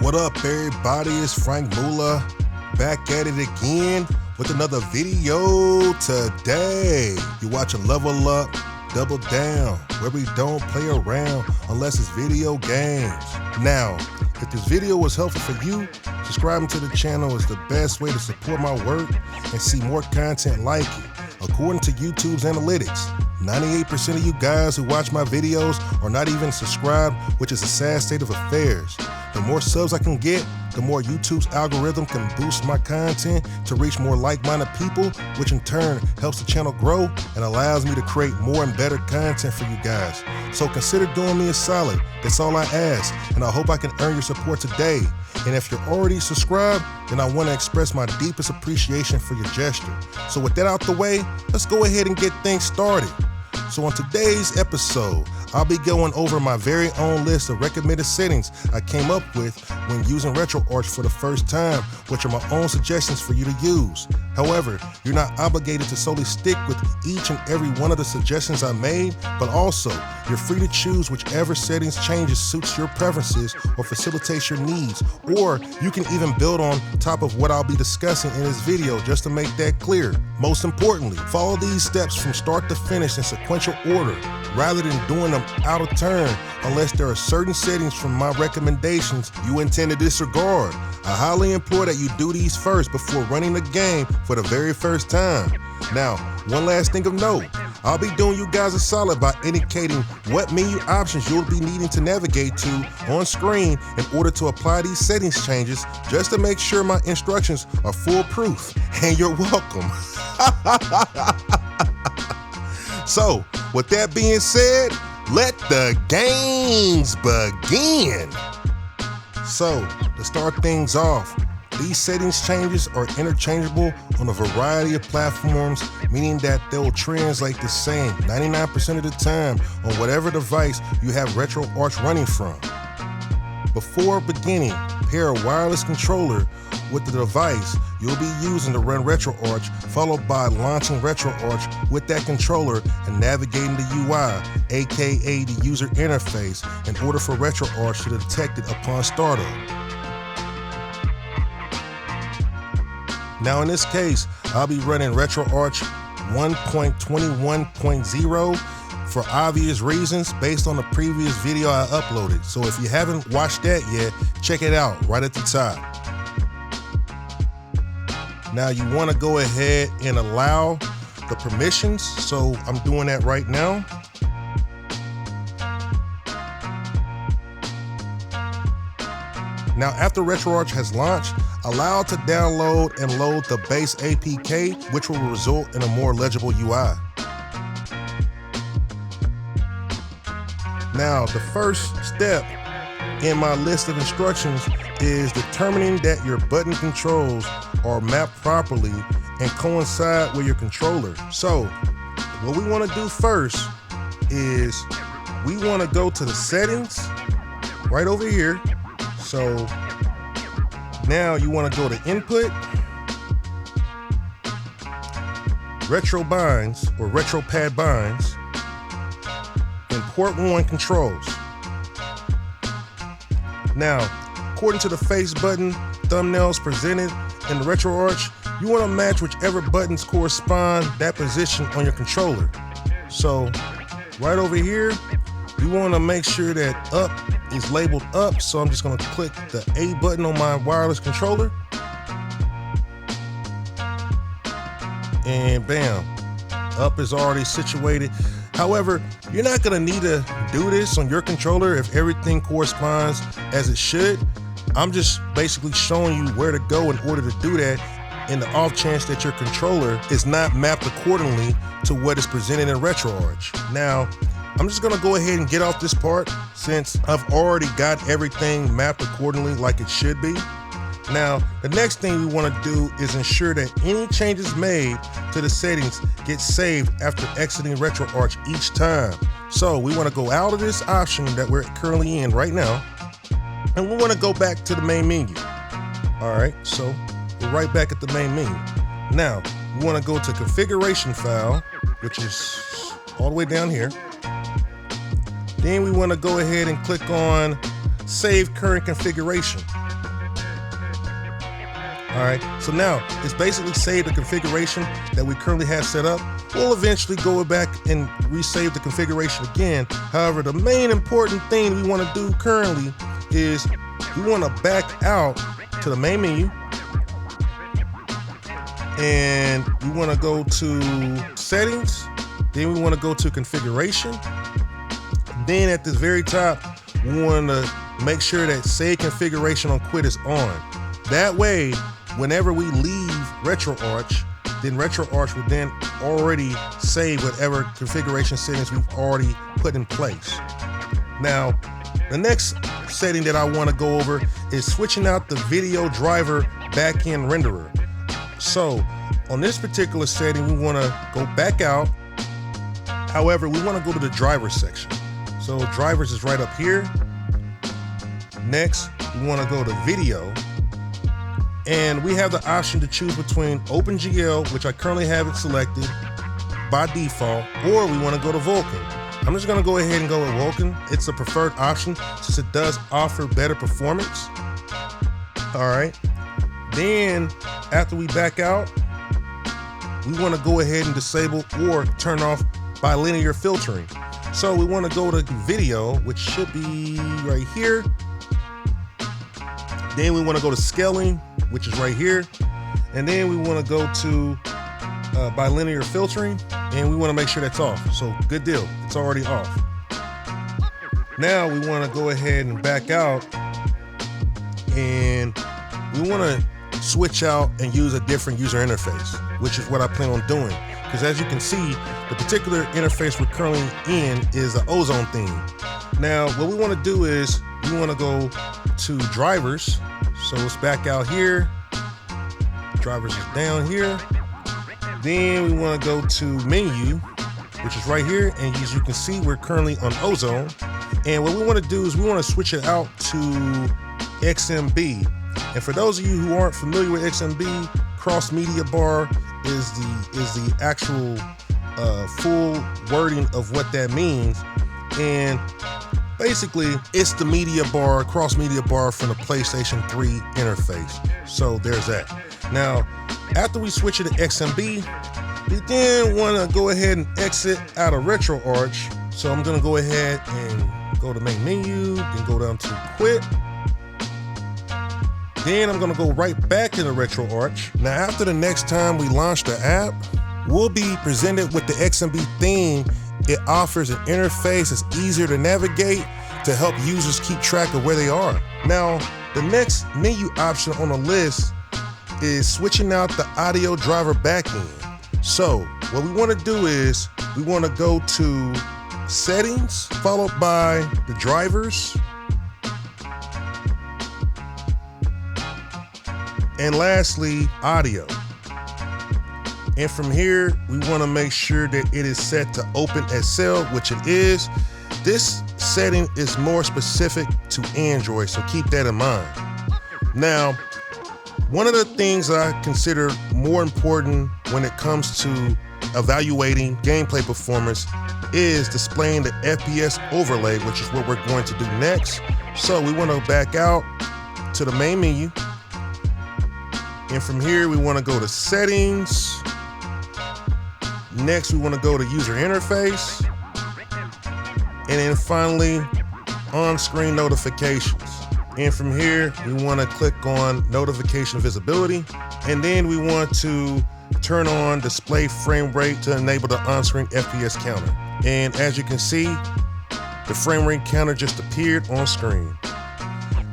What up, everybody? It's Frank Mula back at it again with another video today. You watching Level Up, Double Down, where we don't play around unless it's video games. Now, if this video was helpful for you, subscribing to the channel is the best way to support my work and see more content like it. According to YouTube's analytics, 98% of you guys who watch my videos are not even subscribed, which is a sad state of affairs. The more subs I can get, the more YouTube's algorithm can boost my content to reach more like-minded people, which in turn helps the channel grow and allows me to create more and better content for you guys. So consider doing me a solid. That's all I ask, and I hope I can earn your support today. And if you're already subscribed, then I want to express my deepest appreciation for your gesture. So with that out the way, let's go ahead and get things started. So on today's episode, I'll be going over my very own list of recommended settings I came up with when using RetroArch for the first time, which are my own suggestions for you to use. However, you're not obligated to solely stick with each and every one of the suggestions I made, but also you're free to choose whichever settings changes suits your preferences or facilitates your needs, or you can even build on top of what I'll be discussing in this video just to make that clear. Most importantly, follow these steps from start to finish in sequential order, rather than doing them out of turn unless there are certain settings from my recommendations you intend to disregard. I highly implore that you do these first before running the game for the very first time. Now, one last thing of note, I'll be doing you guys a solid by indicating what menu options you'll be needing to navigate to on screen in order to apply these settings changes, just to make sure my instructions are foolproof. And you're welcome. So, with that being said, let the games begin. So, to start things off, these settings changes are interchangeable on a variety of platforms, meaning that they'll translate the same 99% of the time on whatever device you have RetroArch running from. Before beginning, pair a wireless controller with the device you'll be using to run RetroArch, followed by launching RetroArch with that controller and navigating the UI, aka the user interface, in order for RetroArch to detect it upon startup. Now in this case, I'll be running RetroArch 1.21.0 for obvious reasons based on the previous video I uploaded. So if you haven't watched that yet, check it out right at the top. Now you want to go ahead and allow the permissions, so I'm doing that right now. Now after RetroArch has launched, allow it to download and load the base APK, which will result in a more legible UI. Now the first step in my list of instructions is determining that your button controls are mapped properly and coincide with your controller. So what we want to do first is we want to go to the settings right over here. So now you want to go to input, retro binds or retro pad binds, and port 1 controls. Now, according to the face button thumbnails presented in the RetroArch, you want to match whichever buttons correspond that position on your controller. So right over here, you want to make sure that up is labeled up. So I'm just going to click the A button on my wireless controller. And bam, up is already situated. However, you're not going to need to do this on your controller if everything corresponds as it should. I'm just basically showing you where to go in order to do that, in the off chance that your controller is not mapped accordingly to what is presented in RetroArch. Now, I'm just going to go ahead and get off this part since I've already got everything mapped accordingly like it should be. Now, the next thing we want to do is ensure that any changes made to the settings get saved after exiting RetroArch each time. So we want to go out of this option that we're currently in right now, and we want to go back to the main menu. All right, so we're right back at the main menu. Now, we want to go to configuration file, which is all the way down here. Then we want to go ahead and click on Save Current Configuration. All right, so now it's basically saved the configuration that we currently have set up. We'll eventually go back and resave the configuration again. However, the main important thing we want to do currently is we want to back out to the main menu, and we want to go to settings, then we want to go to configuration. Then at the very top, we want to make sure that save configuration on quit is on. That way, whenever we leave RetroArch, then RetroArch will then already save whatever configuration settings we've already put in place. Now, the next setting that I want to go over is switching out the video driver backend renderer. So on this particular setting, we want to go back out. However, we want to go to the drivers section. So drivers is right up here. Next, we want to go to video. And we have the option to choose between OpenGL, which I currently have it selected by default, or we want to go to Vulkan. I'm just going to go ahead and go with Vulkan. It's a preferred option since it does offer better performance. All right. Then after we back out, we want to go ahead and disable or turn off bilinear filtering. So we want to go to video, which should be right here. Then we want to go to scaling, which is right here. And then we want to go to bilinear filtering, and we want to make sure that's off. So good deal, it's already off. Now we want to go ahead and back out, and we want to switch out and use a different user interface, which is what I plan on doing. Because as you can see, the particular interface we're currently in is the Ozone theme. Now, what we want to do is we want to go to drivers. So let's back out here. Drivers is down here. Then we want to go to menu, which is right here. And as you can see, we're currently on Ozone. And what we want to do is we want to switch it out to XMB. And for those of you who aren't familiar with XMB, cross media bar is the actual full wording of what that means. And basically, it's the media bar, cross media bar from the PlayStation 3 interface. So there's that. Now, after we switch it to XMB, we then want to go ahead and exit out of RetroArch. So I'm going to go ahead and go to main menu, then go down to quit. Then I'm going to go right back into RetroArch. Now, after the next time we launch the app, we'll be presented with the XMB theme. It offers an interface that's easier to navigate to help users keep track of where they are. Now, the next menu option on the list is switching out the audio driver backend. So what we want to do is we want to go to settings, followed by the drivers, and lastly, audio. And from here, we want to make sure that it is set to OpenSL, which it is. This setting is more specific to Android, so keep that in mind. Now, one of the things I consider more important when it comes to evaluating gameplay performance is displaying the FPS overlay, which is what we're going to do next. So we want to back out to the main menu. And from here, we want to go to settings. Next, we want to go to user interface. And then finally, on-screen notifications. And from here, we want to click on notification visibility. And then we want to turn on display frame rate to enable the on-screen FPS counter. And as you can see, the frame rate counter just appeared on screen.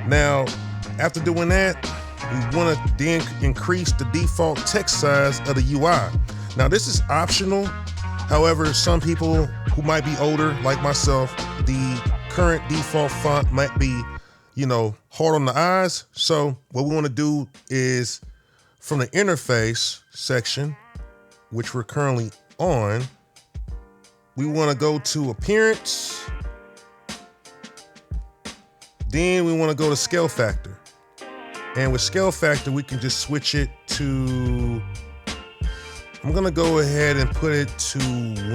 Now, after doing that, we want to then increase the default text size of the UI. Now, this is optional. However, some people who might be older, like myself, the current default font might be, hard on the eyes. So what we want to do is from the interface section, which we're currently on, we want to go to appearance. Then we want to go to scale factor. And with scale factor, we can just switch it to, I'm going to go ahead and put it to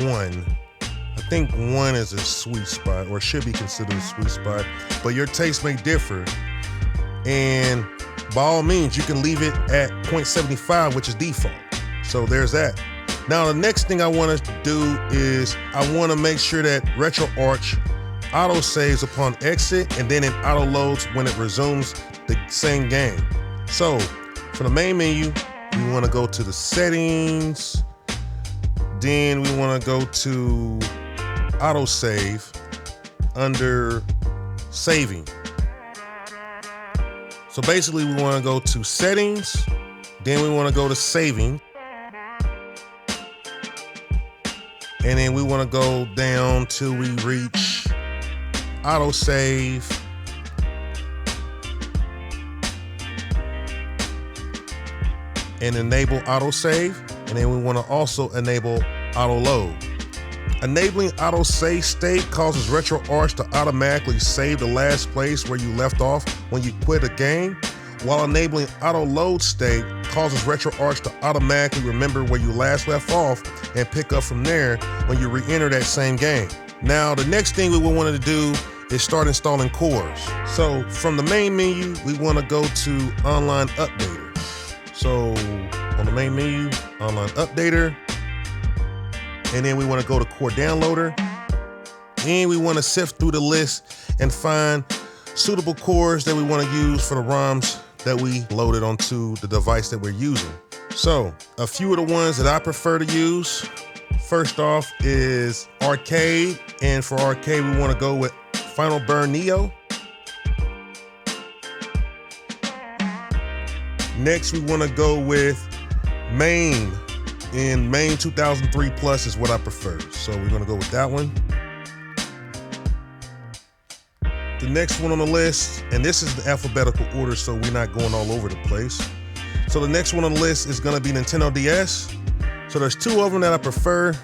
1. I think 1 is a sweet spot, or should be considered a sweet spot, but your taste may differ. And by all means, you can leave it at 0.75, which is default. So there's that. Now, the next thing I want to do is I want to make sure that RetroArch auto saves upon exit, and then it auto loads when it resumes the same game. So for the main menu, we want to go to the settings, then we want to go to auto save under saving. So basically we want to go to settings, then we want to go to saving, and then we want to go down till we reach auto save. And enable auto save. And then we want to also enable auto load. Enabling auto save state causes RetroArch to automatically save the last place where you left off when you quit a game, while enabling auto load state causes RetroArch to automatically remember where you last left off and pick up from there when you re-enter that same game. Now, the next thing we will want to do is start installing cores. So from the main menu, we want to go to Online Updater. So on the main menu, Online Updater, and then we want to go to Core Downloader, and we want to sift through the list and find suitable cores that we want to use for the ROMs that we loaded onto the device that we're using. So a few of the ones that I prefer to use, first off is Arcade, and for Arcade we want to go with Final Burn Neo. Next, we want to go with Main, and Main 2003 Plus is what I prefer. So we're going to go with that one. The next one on the list, and this is the alphabetical order, so we're not going all over the place. So the next one on the list is going to be Nintendo DS. So there's two of them that I prefer.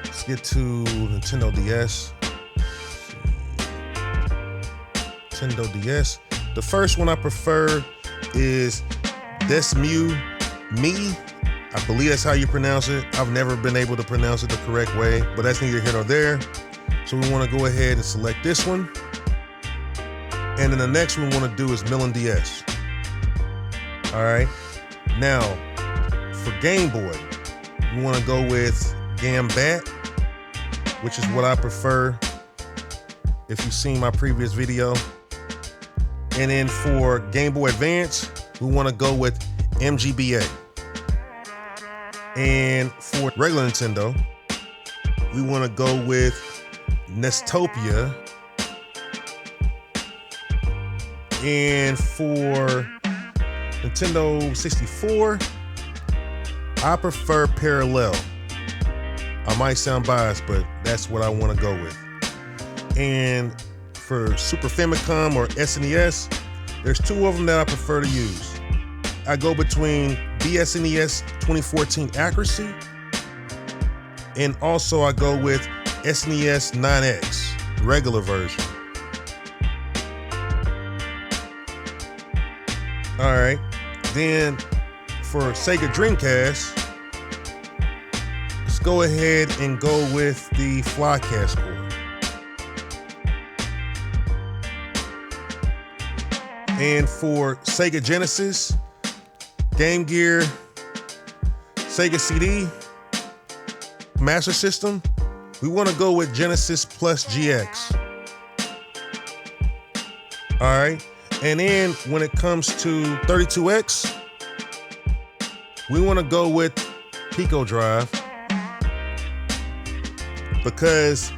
Let's get to Nintendo DS. Nintendo DS. The first one I prefer is Desmu Me. I believe that's how you pronounce it. I've never been able to pronounce it the correct way, but that's neither here nor there. So we want to go ahead and select this one. And then the next one we want to do is Million DS. All right. Now, for Game Boy, we want to go with Gambat, which is what I prefer if you've seen my previous video. And then for Game Boy Advance, we want to go with MGBA. And for regular Nintendo, we want to go with Nestopia. And for Nintendo 64, I prefer Parallel. I might sound biased, but that's what I want to go with. And for Super Famicom or SNES, there's two of them that I prefer to use. I go between BSNES 2014 Accuracy, and also I go with SNES 9X, regular version. All right, then for Sega Dreamcast, let's go ahead and go with the Flycast core. And for Sega Genesis, Game Gear, Sega CD, Master System, we want to go with Genesis Plus GX. All right. And then when it comes to 32X, we want to go with Pico Drive because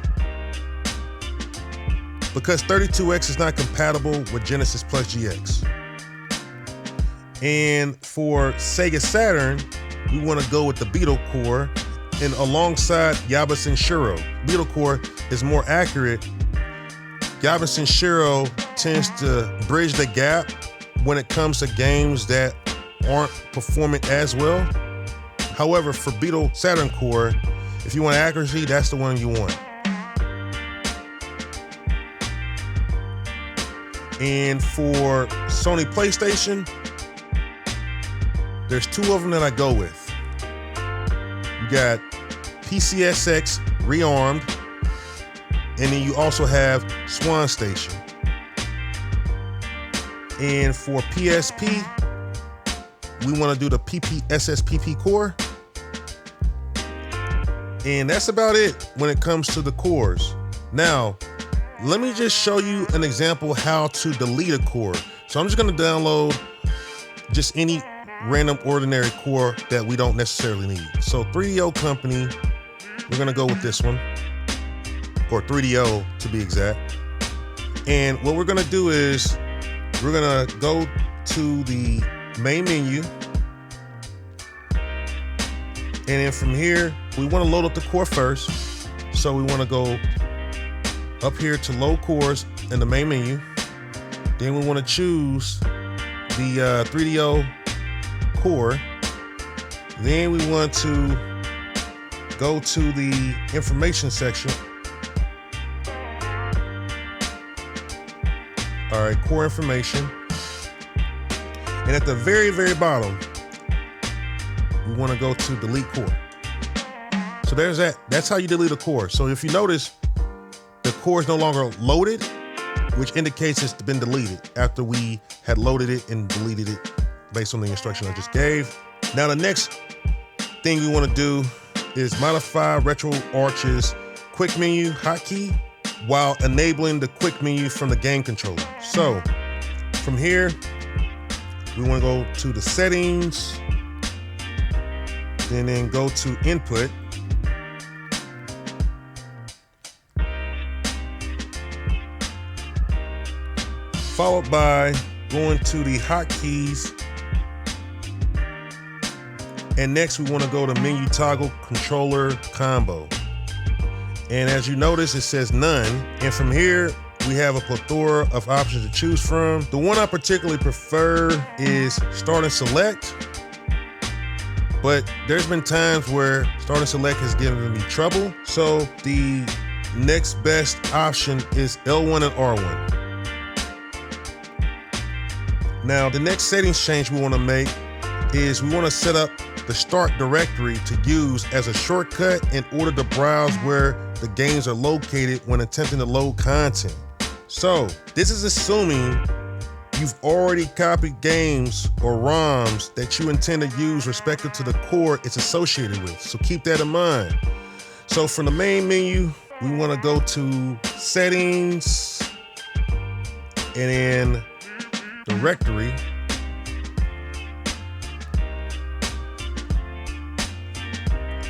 32X is not compatible with Genesis Plus GX. And for Sega Saturn, we want to go with the Beetle Core, and alongside Yabasin Shiro. Beetle Core is more accurate. Yabasin Shiro tends to bridge the gap when it comes to games that aren't performing as well. However, for Beetle Saturn Core, if you want accuracy, that's the one you want. And for Sony PlayStation, there's two of them that I go with. You got PCSX Rearmed, and then you also have Swan Station. And for PSP, we want to do the SSPP core. And that's about it when it comes to the cores. Now, let me just show you an example how to delete a core. So I'm just gonna download just any random ordinary core that we don't necessarily need. So 3DO Company, we're gonna go with this one, or 3DO to be exact. And what we're gonna do is, we're gonna go to the main menu, and then from here, we wanna load up the core first. So we wanna go up here to load cores in the main menu. Then we wanna choose the 3DO core. Then we want to go to the information section. All right, core information. And at the very, very bottom, we want to go to delete core. So there's that. That's how you delete a core. So if you notice, the core is no longer loaded, which indicates it's been deleted after we had loaded it and deleted it based on the instruction I just gave. Now the next thing we want to do is modify RetroArch's quick menu hotkey while enabling the quick menu from the game controller. So from here, we want to go to the settings, and then go to input. Followed by going to the hotkeys. And next we want to go to menu toggle controller combo. And as you notice, it says none. And from here, we have a plethora of options to choose from. The one I particularly prefer is start and select. But there's been times where start and select has given me trouble. So the next best option is L1 and R1. Now, the next settings change we want to make is we want to set up the start directory to use as a shortcut in order to browse where the games are located when attempting to load content. So this is assuming you've already copied games or ROMs that you intend to use respective to the core it's associated with. So keep that in mind. So from the main menu, we want to go to settings and then directory.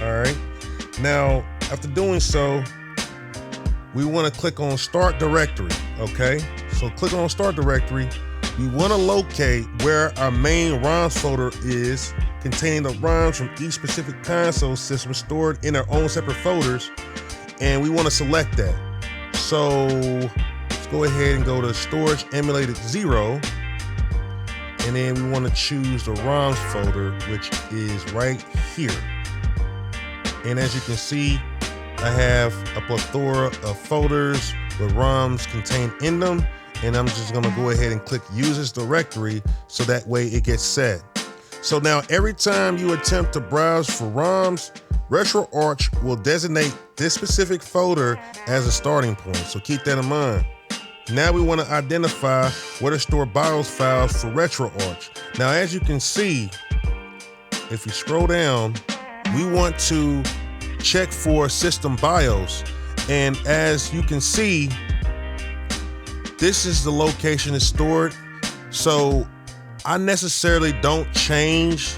All right. Now, after doing so, we want to click on Start Directory. Okay. So click on Start Directory. We want to locate where our main ROMs folder is, containing the ROMs from each specific console system stored in their own separate folders, and we want to select that. So let's go ahead and go to Storage Emulated 0. And then we want to choose the ROMs folder, which is right here. And as you can see, I have a plethora of folders with ROMs contained in them. And I'm just gonna go ahead and click Use as Directory so that way it gets set. So now every time you attempt to browse for ROMs, RetroArch will designate this specific folder as a starting point. So keep that in mind. Now we want to identify where to store BIOS files for RetroArch. Now, as you can see, if you scroll down, we want to check for system BIOS. And as you can see, this is the location it's stored. So I necessarily don't change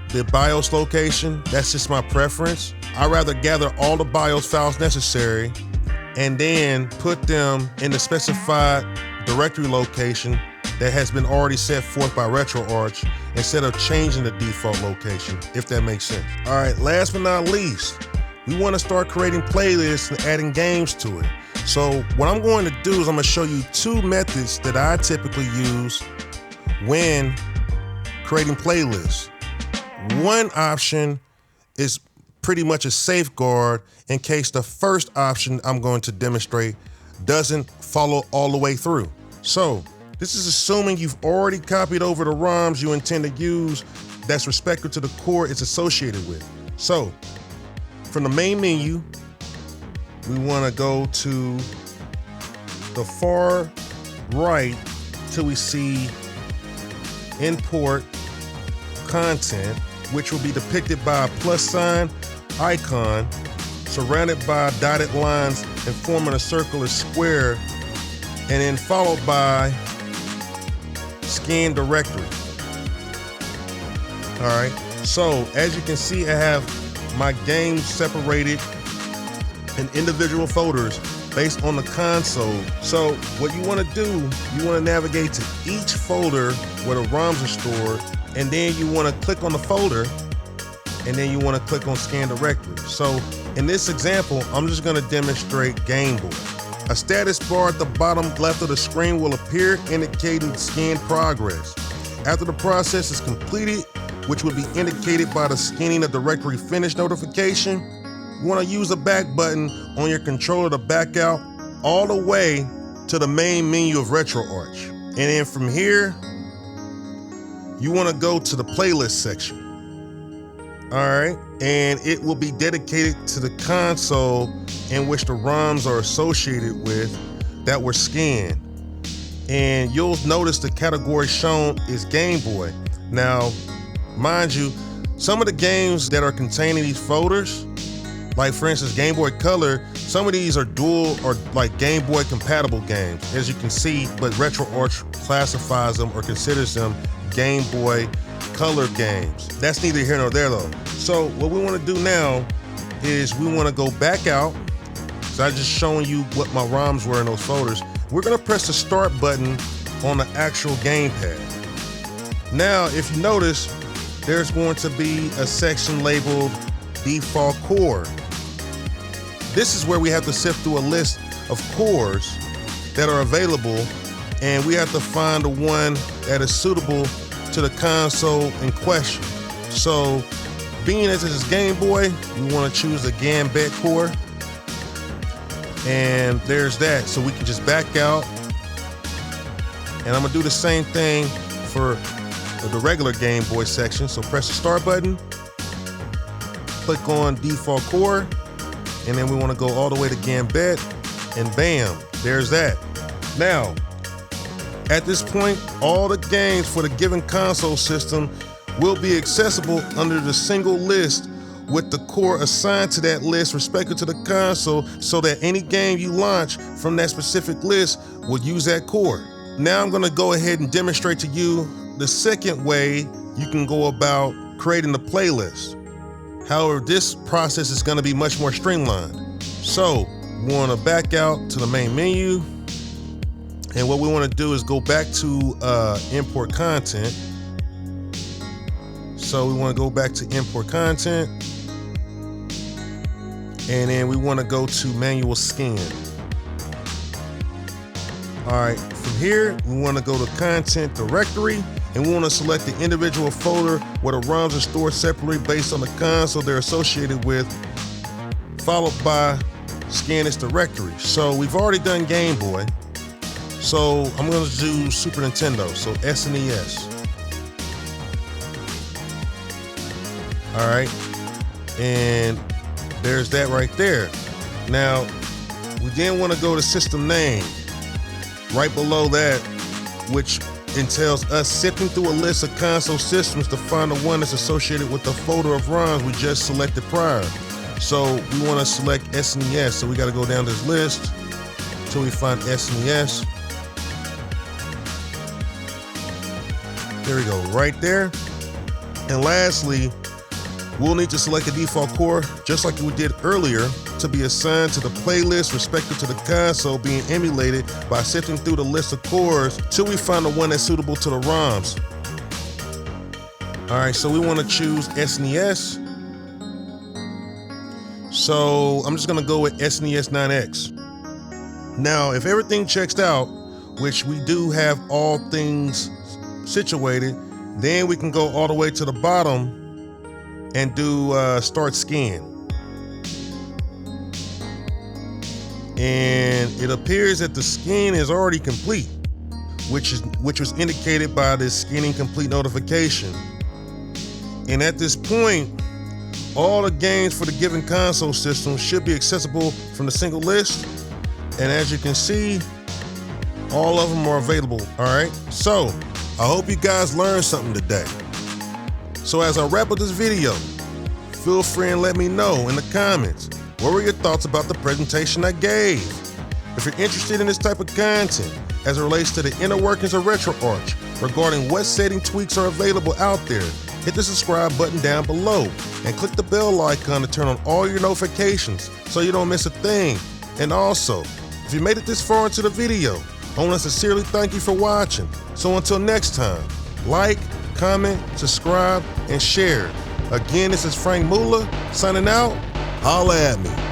the BIOS location. That's just my preference. I rather gather all the BIOS files necessary and then put them in the specified directory location that has been already set forth by RetroArch instead of changing the default location, if that makes sense. All right, last but not least, we want to start creating playlists and adding games to it. So what I'm going to do is I'm going to show you two methods that I typically use when creating playlists. One option is pretty much a safeguard in case the first option I'm going to demonstrate doesn't follow all the way through. So this is assuming you've already copied over the ROMs you intend to use that's respective to the core it's associated with. So from the main menu, we want to go to the far right till we see import content, which will be depicted by a plus sign icon surrounded by dotted lines and forming a circular square, and then followed by scan directory. All right, so as you can see, I have my games separated in individual folders based on the console. So what you want to do, you want to navigate to each folder where the ROMs are stored, and then you want to click on the folder, and then you want to click on scan directory. So in this example, I'm just going to demonstrate Game Boy. A status bar at the bottom left of the screen will appear indicating scan progress. After the process is completed, which will be indicated by the scanning of directory finish notification, you want to use the back button on your controller to back out all the way to the main menu of RetroArch. And then from here, you want to go to the playlist section. All right, and it will be dedicated to the console in which the ROMs are associated with that were scanned. And you'll notice the category shown is Game Boy. Now, mind you, some of the games that are contained in these folders, like for instance Game Boy Color, some of these are dual or like Game Boy compatible games, as you can see, but RetroArch classifies them or considers them Game Boy Color games. That's neither here nor there though. So what we want to do now is we want to go back out. So I'm just showing you what my ROMs were in those folders. We're going to press the start button on the actual gamepad. Now, if you notice, there's going to be a section labeled default core. This is where we have to sift through a list of cores that are available, and we have to find the one that is suitable to the console in question. So, being as this is Game Boy, we want to choose the Gambit core, and there's that. So we can just back out, and I'm gonna do the same thing for the regular Game Boy section. So press the start button, click on default core, and then we want to go all the way to Gambit, and bam, there's that. Now, at this point, all the games for the given console system will be accessible under the single list with the core assigned to that list respective to the console, so that any game you launch from that specific list will use that core. Now I'm gonna go ahead and demonstrate to you the second way you can go about creating the playlist. However, this process is gonna be much more streamlined. So we wanna back out to the main menu, and what we wanna do is go back to import content. So we wanna go back to import content, and then we wanna go to manual scan. All right, from here, we wanna go to content directory, and we wanna select the individual folder where the ROMs are stored separately based on the console they're associated with, followed by scan this directory. So we've already done Game Boy. So I'm gonna do Super Nintendo, so SNES. All right, and there's that right there. Now, we then wanna go to system name. Right below that, which entails us sifting through a list of console systems to find the one that's associated with the folder of ROMs we just selected prior. So we want to select SNES, so we got to go down this list until we find SNES. There we go, right there. And lastly, we'll need to select the default core, just like we did earlier, to be assigned to the playlist respective to the console being emulated by sifting through the list of cores till we find the one that's suitable to the ROMs. All right, so we want to choose SNES. So I'm just gonna go with SNES 9X. Now, if everything checks out, which we do have all things situated, then we can go all the way to the bottom and do start scan. And it appears that the scan is already complete, which was indicated by this scanning complete notification. And at this point, all the games for the given console system should be accessible from the single list. And as you can see, All of them are available, all right? So, I hope you guys learned something today. So as I wrap up this video, feel free and let me know in the comments, what were your thoughts about the presentation I gave? If you're interested in this type of content as it relates to the inner workings of RetroArch regarding what setting tweaks are available out there, hit the subscribe button down below and click the bell icon to turn on all your notifications so you don't miss a thing. And also, if you made it this far into the video, I want to sincerely thank you for watching. So until next time, like, comment, subscribe, and share. Again, this is Frank Mula signing out. Holla at me.